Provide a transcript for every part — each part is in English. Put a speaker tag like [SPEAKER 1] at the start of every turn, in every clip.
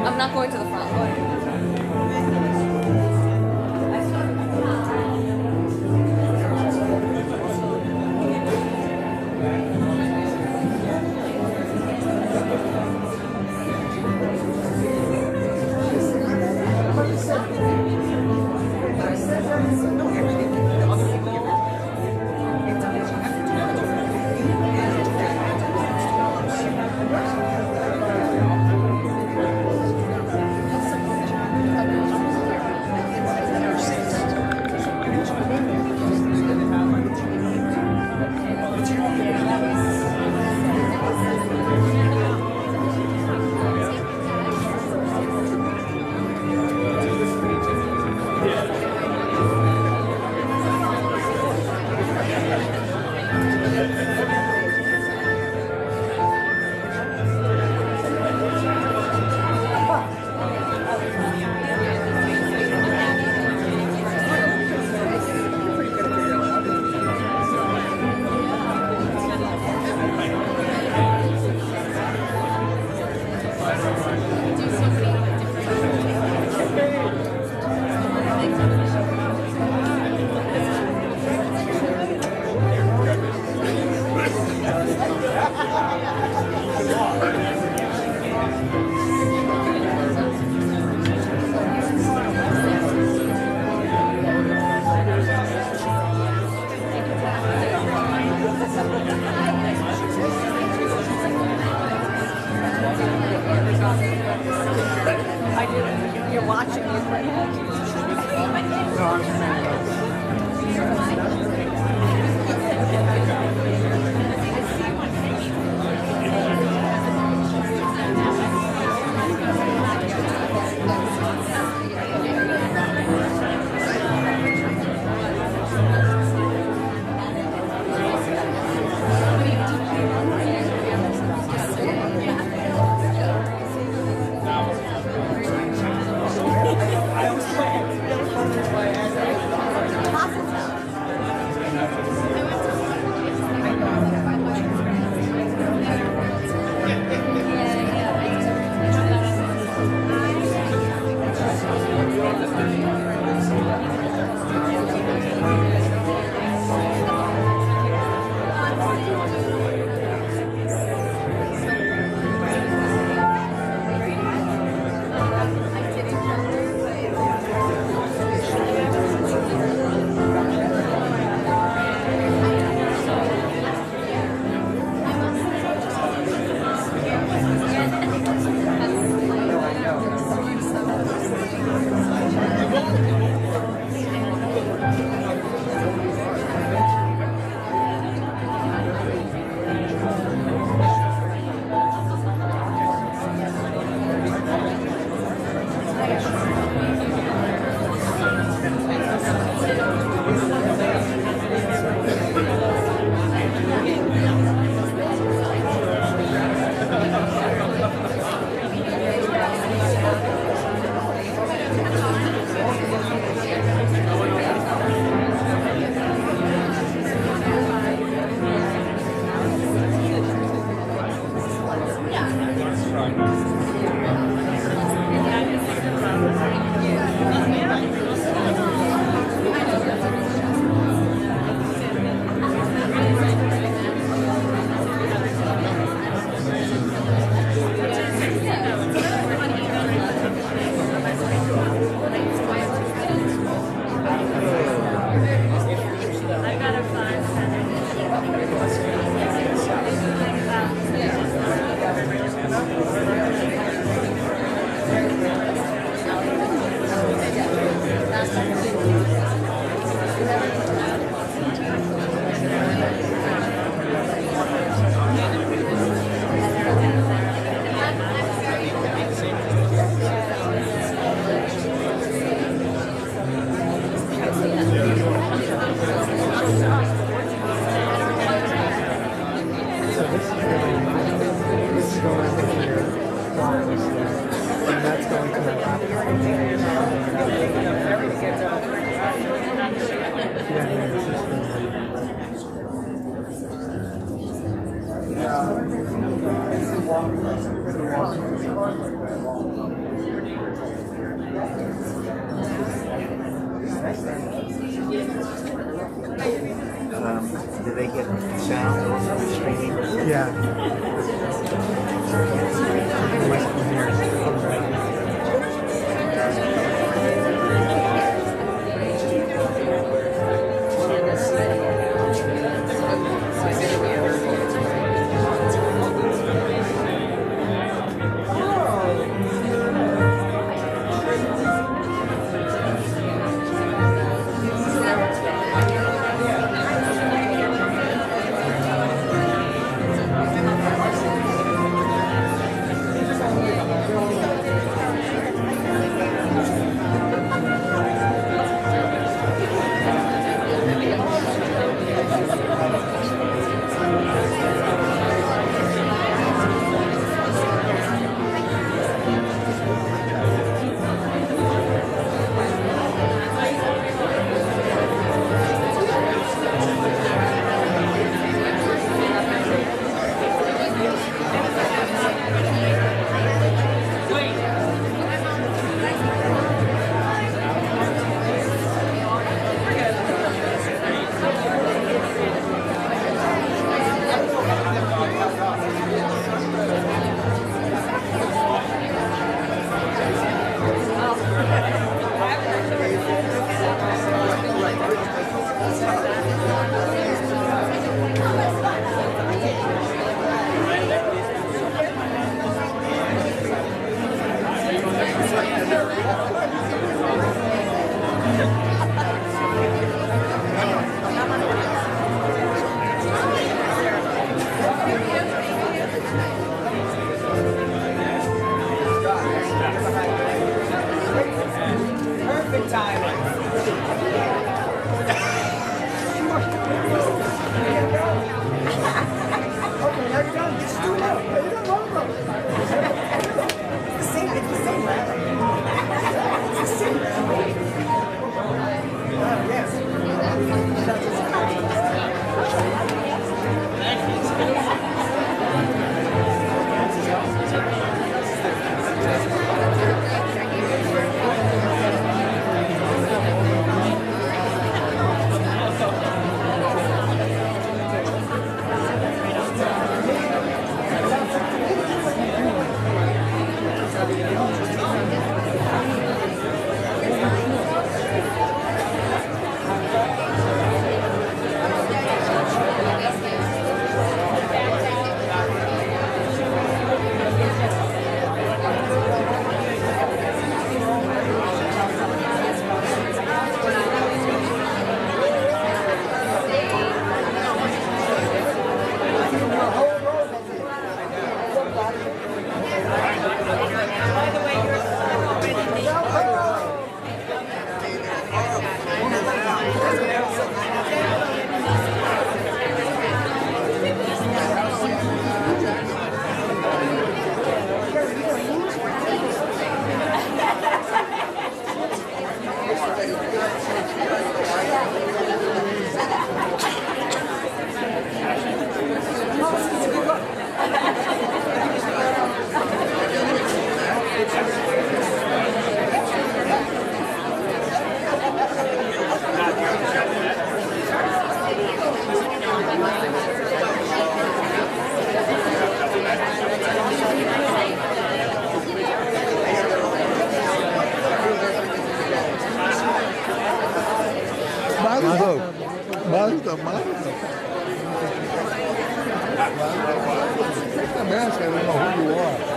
[SPEAKER 1] I'm not going to the front. You're watching me.
[SPEAKER 2] Do they get sound or streaming?
[SPEAKER 3] Yeah.
[SPEAKER 4] It's the same, right? It's the same.
[SPEAKER 3] puta madre. Take the mask, I don't know who you are.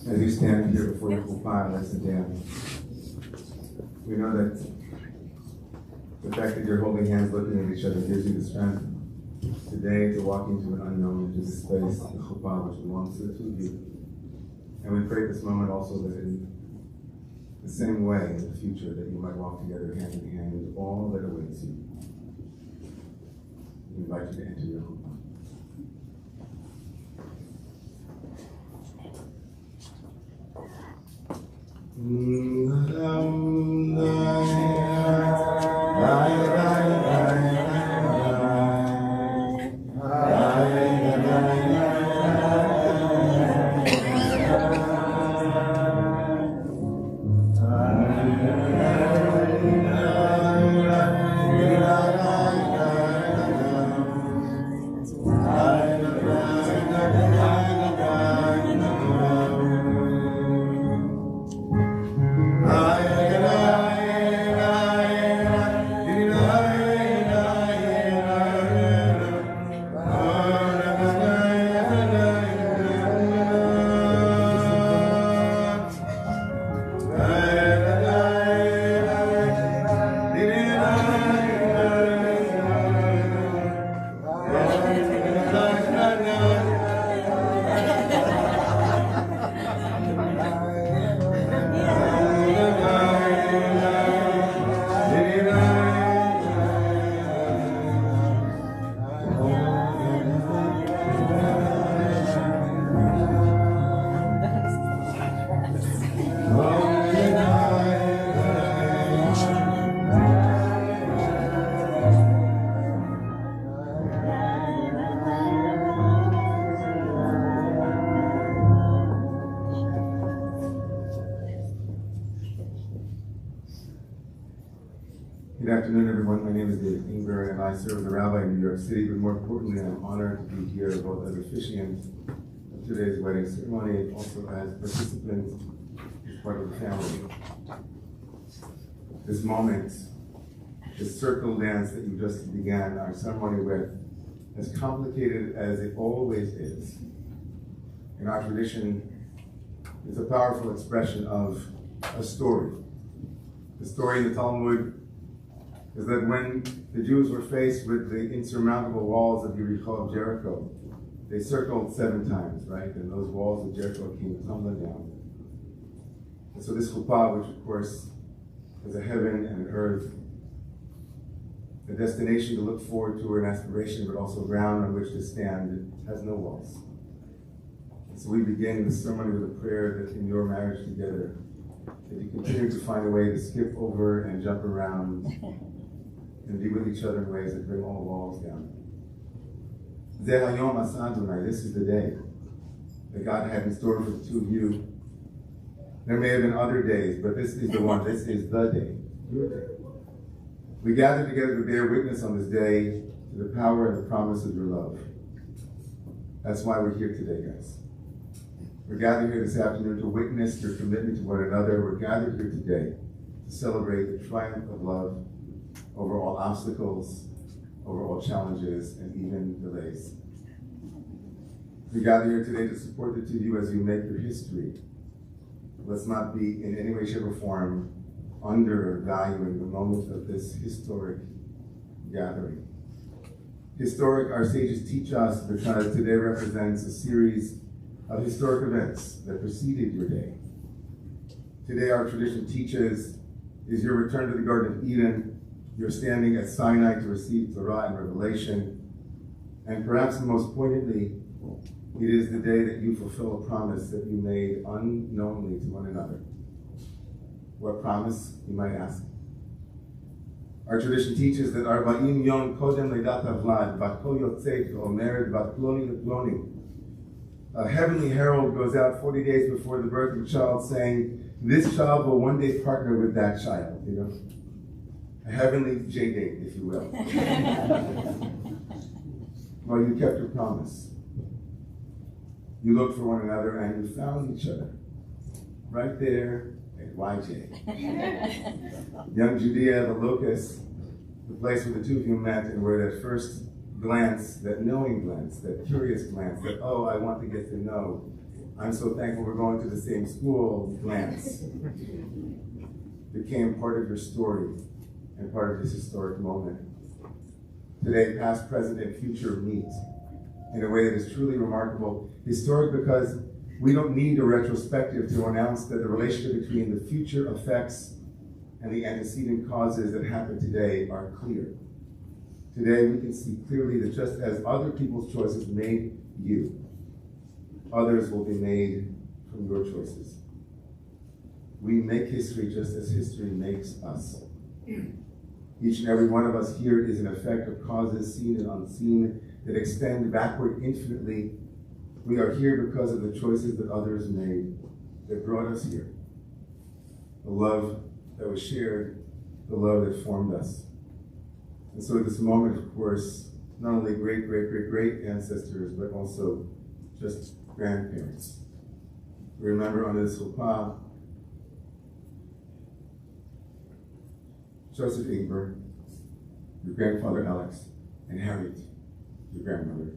[SPEAKER 4] As you stand here before your chuppah and listen down, we know that the fact that you're holding hands, looking at each other, gives you the strength today to walk into an unknown, into this space, the chuppah, which belongs to the two of you. And we pray at this moment also that in the same way in the future that you might walk together hand in hand with all that awaits you. We invite you to enter your chuppah. Good afternoon, everyone. My name is David Ingber, and I serve as a rabbi in New York City, but more importantly, I'm honored to be here both as officiant of today's wedding ceremony and also as participant as part of the family. This moment, this circle dance that you just began our ceremony with, as complicated as it always is, in our tradition, is a powerful expression of a story. The story in the Talmud is that when the Jews were faced with the insurmountable walls of Yericho, of Jericho, they circled 7 times, right? And those walls of Jericho came tumbling down. And so this chuppah, which of course is a heaven and an earth, a destination to look forward to, an aspiration, but also ground on which to stand, it has no walls. And so we begin the ceremony with a prayer that in your marriage together, that you continue to find a way to skip over and jump around and be with each other in ways that bring all walls down. This is the day that God had in store for the two of you. There may have been other days, but this is the one. This is the day, your day. We gather together to bear witness on this day to the power and the promise of your love. That's why we're here today, guys. We're gathered here this afternoon to witness your commitment to one another. We're gathered here today to celebrate the triumph of love over all obstacles, over all challenges, and even delays. We gather here today to support the two of you as you make your history. Let's not be in any way, shape, or form undervaluing the moment of this historic gathering. Historic, our sages teach us, because today represents a series of historic events that preceded your day. Today, our tradition teaches is your return to the Garden of Eden. You're standing at Sinai to receive Torah and Revelation. And perhaps most poignantly, it is the day that you fulfill a promise that you made unknowingly to one another. What promise, you might ask? Our tradition teaches that Arba'im Yom Kodem Leidat Havlad, Bat Kol Yotzei Omered, Bat Ploni Leploni. A heavenly herald goes out 40 days before the birth of a child saying, this child will one day partner with that child, you know? A heavenly J-date, if you will. Well, you kept your promise. You looked for one another and you found each other. Right there at YJ. Young Judea, the locus, the place where the two of you met and where that first glance, that knowing glance, that curious glance, that, oh, I want to get to know, I'm so thankful we're going to the same school, Lance. Became part of your story and part of this historic moment. Today, past, present, and future meet in a way that is truly remarkable. Historic because we don't need a retrospective to announce that the relationship between the future effects and the antecedent causes that happen today are clear. Today, we can see clearly that just as other people's choices made you, others will be made from your choices. We make history just as history makes us. Each and every one of us here is an effect of causes seen and unseen that extend backward infinitely. We are here because of the choices that others made that brought us here. The love that was shared, the love that formed us. And so at this moment, of course, not only great, great, great, great ancestors, but also just grandparents. We remember on this chuppah, Joseph Ingber, your grandfather Alex, and Harriet, your grandmother.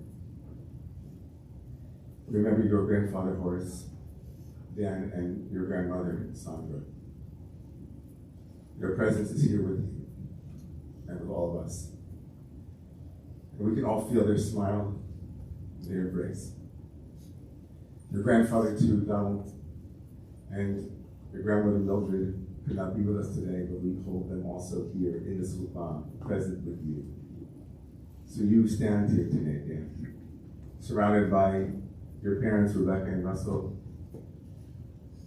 [SPEAKER 4] Remember your grandfather Horace, Dan, and your grandmother Sandra. Your presence is here with you and with all of us. And we can all feel their smile, their embrace. Your grandfather too, Donald, and your grandmother Mildred could not be with us today, but we hold them also here in the chuppah, present with you. So you stand here today, Dan, surrounded by your parents, Rebecca and Russell,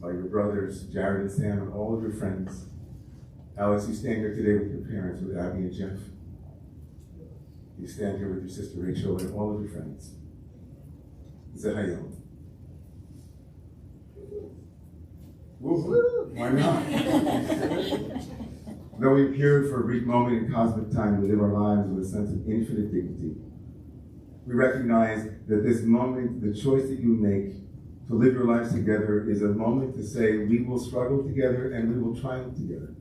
[SPEAKER 4] by your brothers, Jared and Sam, and all of your friends. Alex, you stand here today with your parents, with Abby and Jeff. You stand here with your sister Rachel and all of your friends. Zehayom. Why not? Though we appear for a brief moment in cosmic time, we live our lives with a sense of infinite dignity. We recognize that this moment, the choice that you make to live your lives together, is a moment to say we will struggle together and we will triumph together.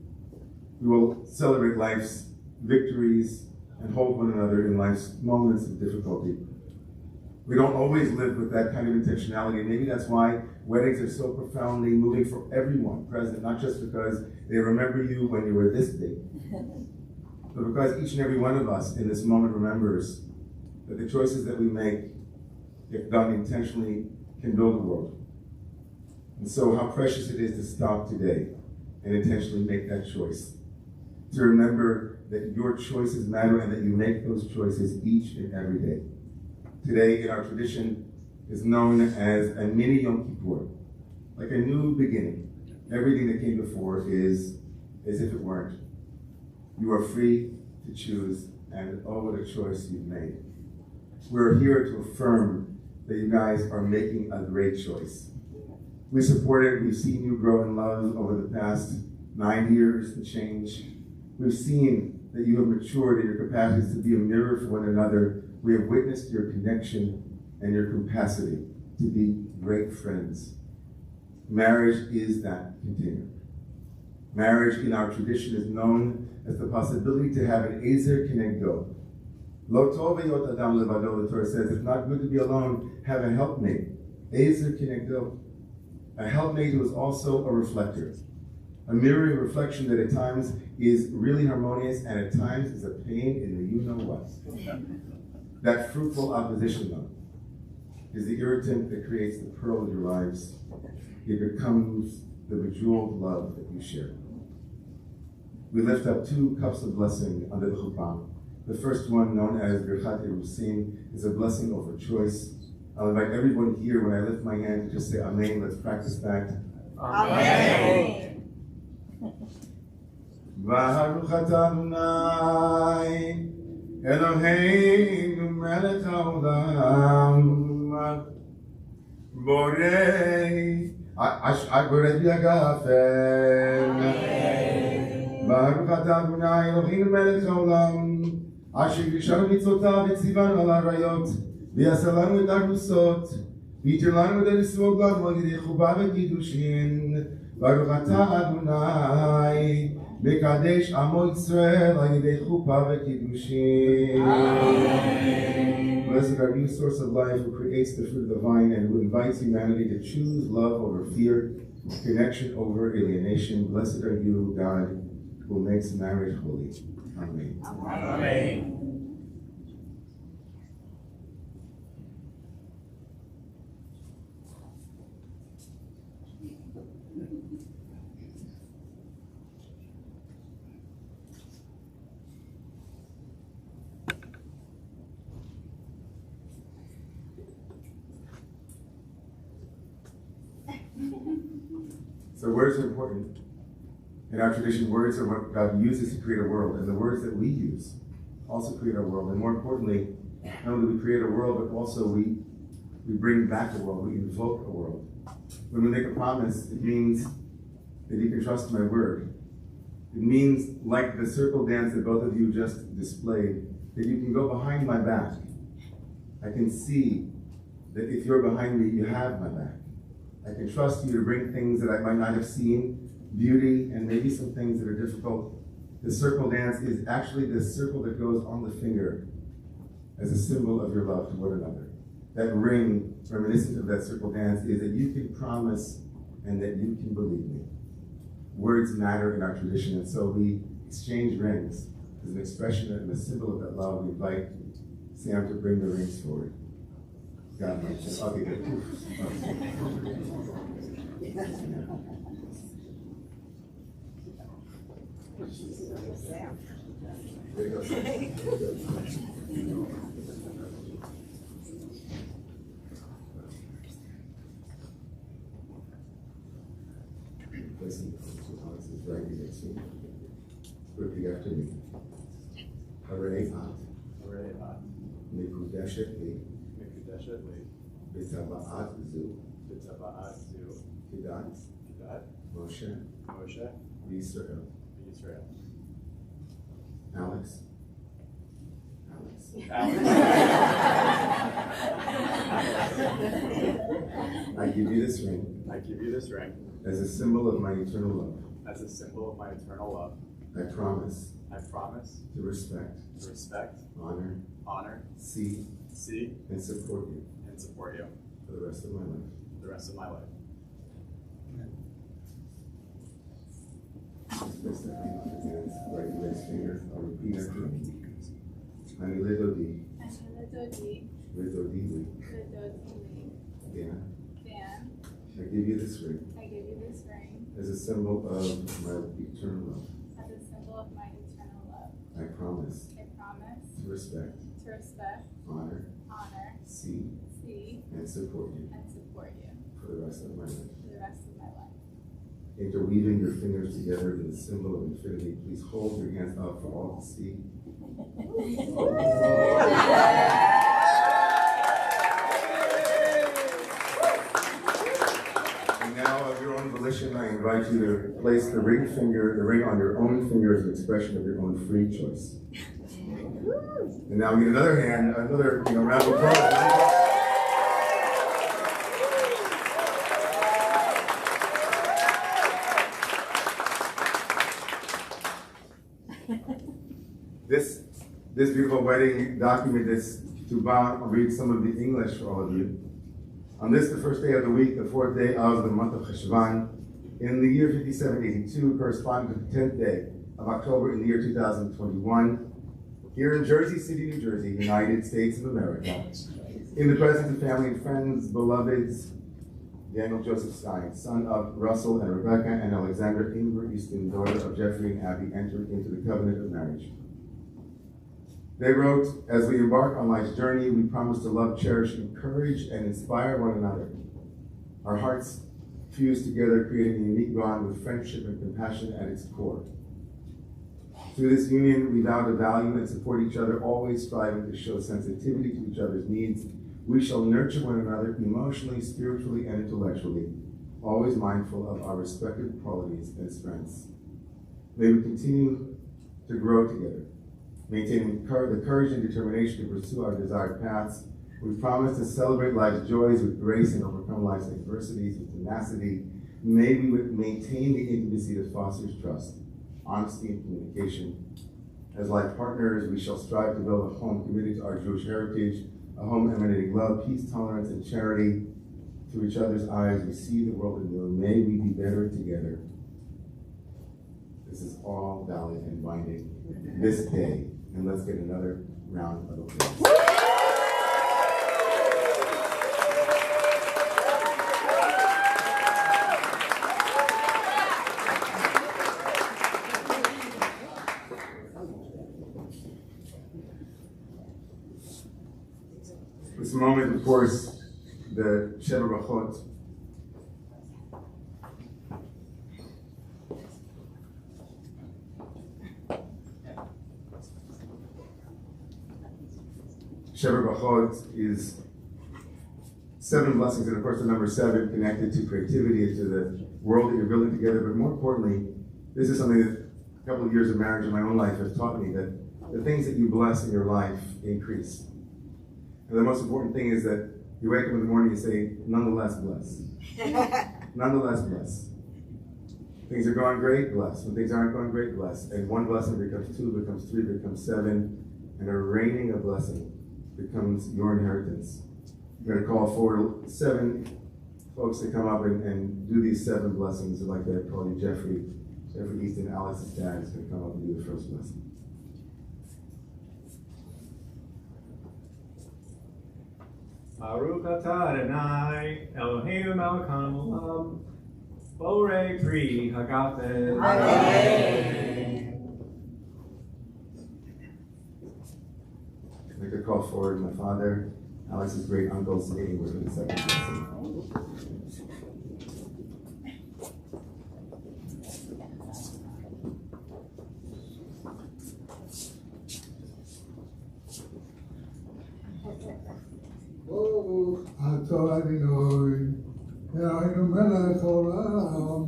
[SPEAKER 4] We will celebrate life's victories and hold one another in life's moments of difficulty. We don't always live with that kind of intentionality. Maybe that's why weddings are so profoundly moving for everyone present, not just because they remember you when you were this big, but because each and every one of us in this moment remembers that the choices that we make, if done intentionally, can build a world. And so how precious it is to stop today and intentionally make that choice. To remember that your choices matter and that you make those choices each and every day. Today in our tradition is known as a mini Yom Kippur, like a new beginning. Everything that came before is as if it weren't. You are free to choose, and oh, what a choice you've made. We're here to affirm that you guys are making a great choice. We support it. We've seen you grow in love over the past 9 years and change. We've seen that you have matured in your capacities to be a mirror for one another. We have witnessed your connection and your capacity to be great friends. Marriage is that container. Marriage in our tradition is known as the possibility to have an Ezer Kenegdo. Lo tov hayot adam levado, the Torah says, it's not good to be alone, have a helpmate. Ezer Kenegdo. A helpmate who is also a reflector. A mirroring reflection that at times is really harmonious and at times is a pain in the you-know-what. That fruitful opposition, though, is the irritant that creates the pearl of your lives. It becomes the bejeweled love that you share. We lift up 2 cups of blessing under the chuppah. The first one, known as Birchat Erusin, is a blessing over choice. I'll invite everyone here, when I lift my hand, to just say Amen. Let's practice that.
[SPEAKER 1] Amen.
[SPEAKER 4] Baruch atah Adonai Eloheinu melech haolam borei borei yagafen. Baruch atah Adonai Eloheinu melech haolam asher gisharanu mitzvotav v'tzivanu al harayot v'yaseh lanu et harusot ויתר לנו ולסמוך לנו על ידי חובה וקידושין. ברוך אתה אדוני, מקדש עמו ישראל על ידי חופה וקידושין. Blessed are you, source of life, who creates the fruit of the vine and who invites humanity to choose love over fear, connection over alienation. Blessed are you, God, who makes marriage holy. Amen.
[SPEAKER 1] Amen.
[SPEAKER 4] So words are important. In our tradition, words are what God uses to create a world, and the words that we use also create our world. And more importantly, not only do we create a world, but also we bring back a world, we invoke a world. When we make a promise, it means that you can trust my word. It means, like the circle dance that both of you just displayed, that you can go behind my back. I can see that if you're behind me, you have my back. I can trust you to bring things that I might not have seen, beauty, and maybe some things that are difficult. The circle dance is actually the circle that goes on the finger as a symbol of your love to one another. That ring, reminiscent of that circle dance, is that you can promise and that you can believe me. Words matter in our tradition, and so we exchange rings as an expression and a symbol of that love. We invite Sam to bring the rings forward. God, okay, good. There you go. Listen, Alex is right next to me. Repeat after me. Hooray, At. Mikudeshet Li. B'taba'at Zu. Kedat. Moshe. Yisrael. Alex. I give you this ring. As a symbol of my eternal love. I promise. To respect. Honor. See. And support you. For the rest of my life. Place the ring on your hands, right index finger. I'll repeat after me. Ani Ledodi. Ledodi. Yeah. I give you this ring. As a symbol of my eternal love. I promise. To respect. Honor. See. And support you. For the rest of my life. Interweaving your fingers together in the symbol of infinity, please hold your hands up for all to see. And now, of your own volition, I invite you to place the ring on your own finger as an expression of your own free choice. And now we get another round of applause. This beautiful wedding document, this Tubah, I'll read some of the English for all of you. On this, the first day of the week, the fourth day of the month of Cheshvan, in the year 5782, corresponding to the 10th day of October in the year 2021, here in Jersey City, New Jersey, United States of America, in the presence of family and friends, beloveds, Daniel Joseph Stein, son of Russell and Rebecca and Alexander Ingber Easton, daughter of Jeffrey and Abby, entered into the covenant of marriage. They wrote, as we embark on life's journey, we promise to love, cherish, encourage, and inspire one another. Our hearts fuse together, creating a unique bond with friendship and compassion at its core. Through this union, we vow to value and support each other, always striving to show sensitivity to each other's needs. We shall nurture one another emotionally, spiritually, and intellectually, always mindful of our respective qualities and strengths. May we continue to grow together, maintaining the courage and determination to pursue our desired paths, We promise to celebrate life's joys with grace and overcome life's adversities with tenacity. May we maintain the intimacy that fosters trust, honesty, and communication. As life partners, we shall strive to build a home committed to our Jewish heritage, a home emanating love, peace, tolerance, and charity. Through each other's eyes, we see the world anew. May we be better together. This is all valid and binding this day. And let's get another round of applause. This moment, of course, the Sheva Brachot. Sheva Brachot is 7 blessings, and of course the number 7 connected to creativity and to the world that you're building together. But more importantly, this is something that a couple of years of marriage in my own life has taught me, that the things that you bless in your life increase. And the most important thing is that you wake up in the morning and say, nonetheless bless. Nonetheless bless. Things are going great, bless. When things aren't going great, bless. And 1 blessing becomes 2, becomes 3, becomes 7. And a raining of blessing becomes your inheritance. I'm going to call forward 7 folks to come up and do these 7 blessings. I'd like to call you Jeffrey Easton, Alex's dad, is going to come up and do the first blessing.
[SPEAKER 5] Baruch atah Adonai, Eloheinu melech haolam, borei pri hagafen.
[SPEAKER 1] Amen.
[SPEAKER 4] I'd like to call forward my father, Alex's great uncle, Zane, for the second blessing.
[SPEAKER 3] ברוך אתה אדוני, אלוהינו מלך העולם,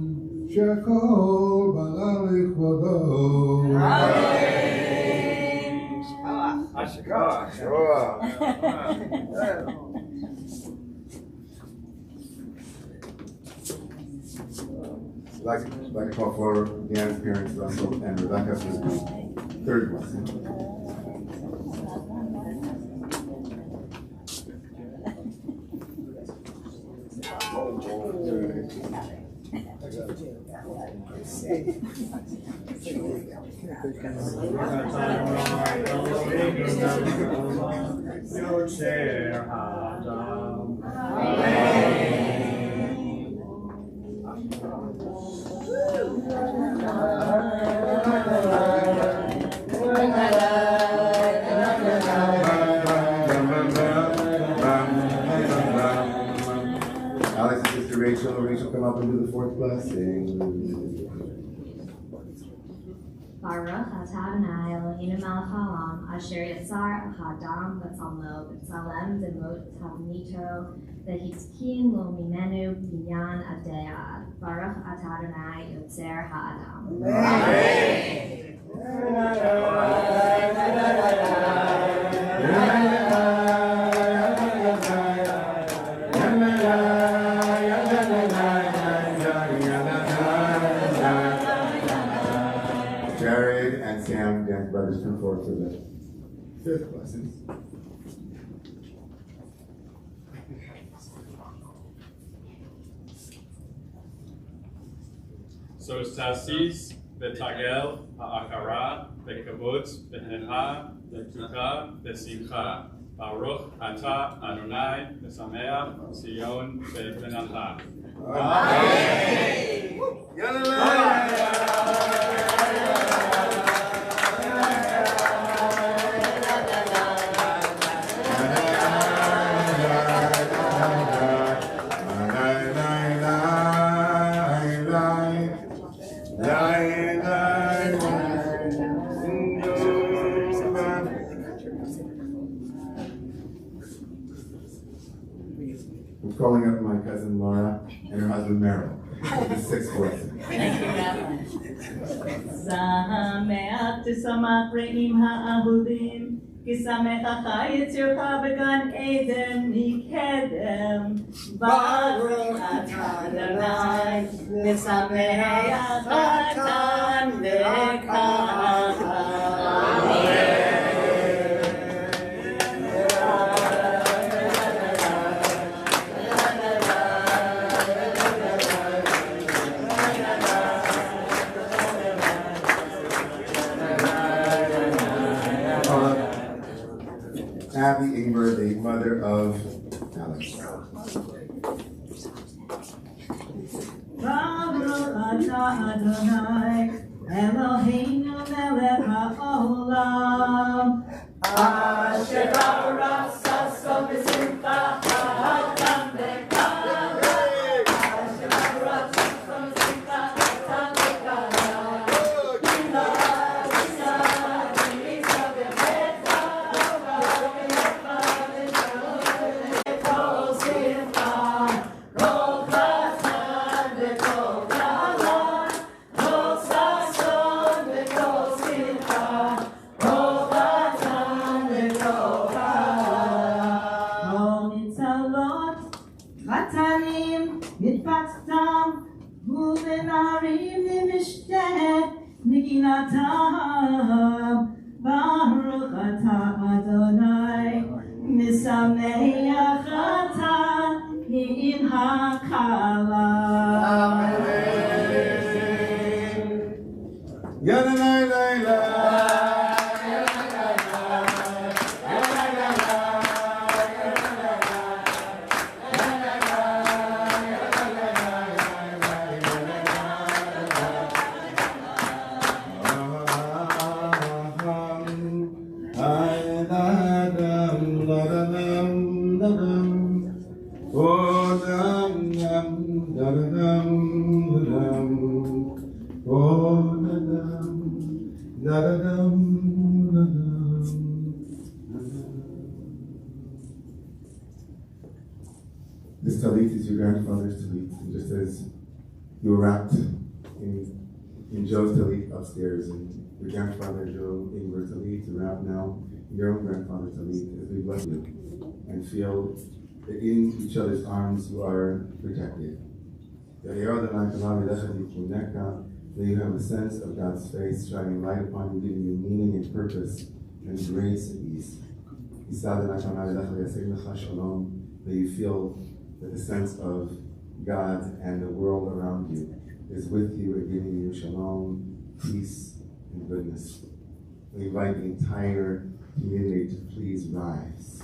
[SPEAKER 3] שהכל ברא לכבודו.
[SPEAKER 4] I'd like to call forward Deanna's parents, Russell and Rebecca, for the 3rd blessing. Alex's sister Rachel, come up and do the 4th blessing.
[SPEAKER 6] Baruch atah Adonai Eloheinu melech haolam, asher yitzar ha'adam b'tzalmo b'tzalem demot tavnito v'hitkin lo mimenu binyan adayad. Baruch atah Adonai yotzer ha'adam.
[SPEAKER 4] Jared and Sam, Dan's brothers, come forward for the 5th blessing.
[SPEAKER 5] So tasis v'tagel ha'akara v'kavod v'hecha v'tuka v'simcha. Baruch atah Adonai v'sameach Zion v'benacha.
[SPEAKER 4] I'm calling up my cousin Laura and her husband Merrill. The 6th blessing.
[SPEAKER 1] Thank you, Rabbi.
[SPEAKER 7] Sameach tisamach re'im ha'ahudim,
[SPEAKER 1] כי שמחך יצירך בגן עדן מקדם. ברוך אתה אדוני, משמח חתן וכלה.
[SPEAKER 4] Abby Ingber, the mother of Alex.
[SPEAKER 1] Baruch atah Adonai, Eloheinu melech haolam, asher barach saso b'simcha ha'adam v'kala, asher barach saso b'simcha ha'adam v'kala, Ila Isa Isa v'beta, v'lecha v'kol simcha, kol chatan v'kol kala, kol sason v'kol simcha, kol chatan v'kol kala. Kol nitzalot, chatanim, mitpatztam, u'lenarim nimishtet, Niginatam, Baruch atah Adonai, Misameach atah in hakala.
[SPEAKER 4] Yadalai Laila. This talit is your grandfather's talit, just as you were wrapped in Joe's talit upstairs, and your grandfather Joe Ingber's talit is wrapped now in your own grandfather's talit, as we bless you and feel that in each other's arms you are protected. That you have a sense of God's face shining light upon you, giving you meaning and purpose and grace and ease. That you feel that the sense of God and the world around you is with you and giving you shalom, peace, and goodness. We invite the entire community to please rise.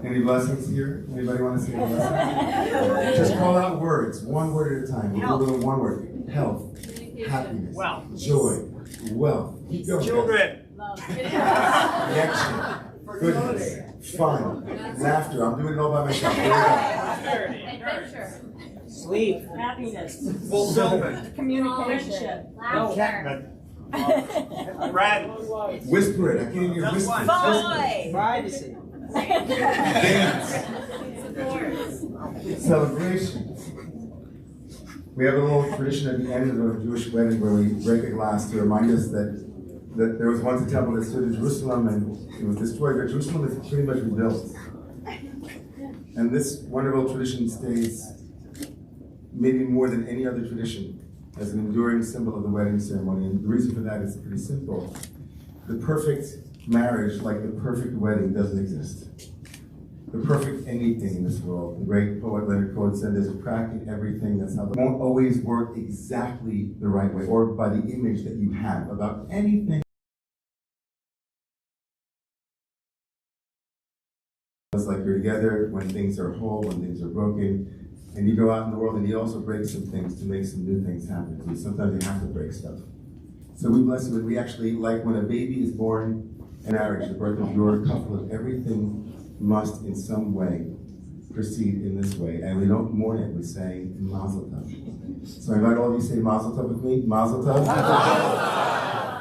[SPEAKER 4] Any blessings here? Anybody want to say a blessing? Just call out words, one word at a time. We'll do it in one word. Health, happiness, joy, wealth. Keep going.
[SPEAKER 2] Children.
[SPEAKER 4] Connection, goodness, fun, laughter. I'm doing it all by myself. Here we go.
[SPEAKER 6] Adventure.
[SPEAKER 2] Sleep.
[SPEAKER 1] Happiness.
[SPEAKER 2] Fulfillment.
[SPEAKER 1] Communication.
[SPEAKER 6] Laughter.
[SPEAKER 2] Brad.
[SPEAKER 4] Whisper it. I can't hear whisper.
[SPEAKER 2] Privacy.
[SPEAKER 4] Dance. Celebrations. We have a little tradition at the end of a Jewish wedding where we break a glass to remind us that there was once a temple that stood in Jerusalem and it was destroyed, but Jerusalem is pretty much rebuilt. And this wonderful tradition stays maybe more than any other tradition as an enduring symbol of the wedding ceremony. And the reason for that is pretty simple. The perfect marriage, like the perfect wedding, doesn't exist. The perfect anything in this world. The great poet Leonard Cohen said there's a crack in everything. That's how it won't always work exactly the right way or by the image that you have about anything. It's like you're together when things are whole, when things are broken, and you go out in the world and you also break some things to make some new things happen. So sometimes you have to break stuff. So we bless you, and we actually, like when a baby is born in marriage, the birth of your couple, everything must in some way proceed in this way. And we don't mourn it, we say Mazel Tov. So I invite all of you to say Mazel Tov with me. Mazel Tov.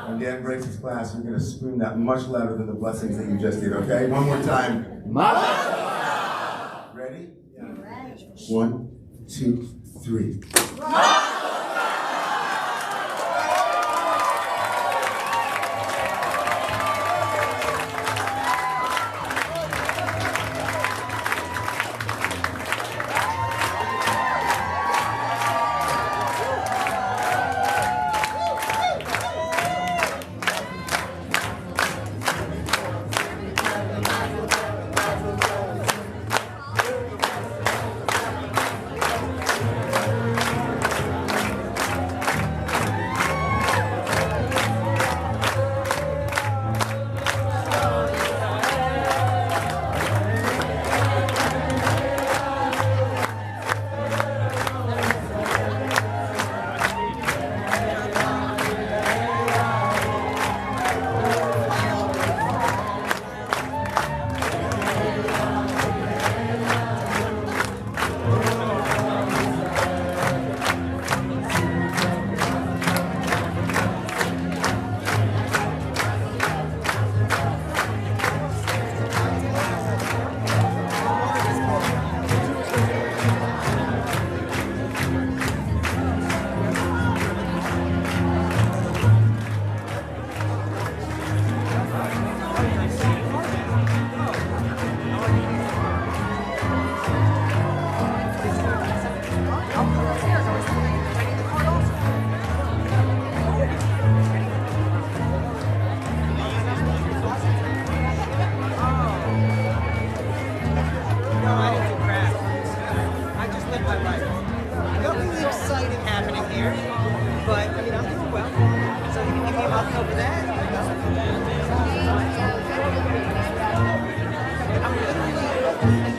[SPEAKER 4] When Dan breaks his glass, you're going to scream that much louder than the blessings that you just did, okay? One more time. Mazel Tov. Ready?
[SPEAKER 6] Ready.
[SPEAKER 4] 1, 2, 3.
[SPEAKER 6] Amen.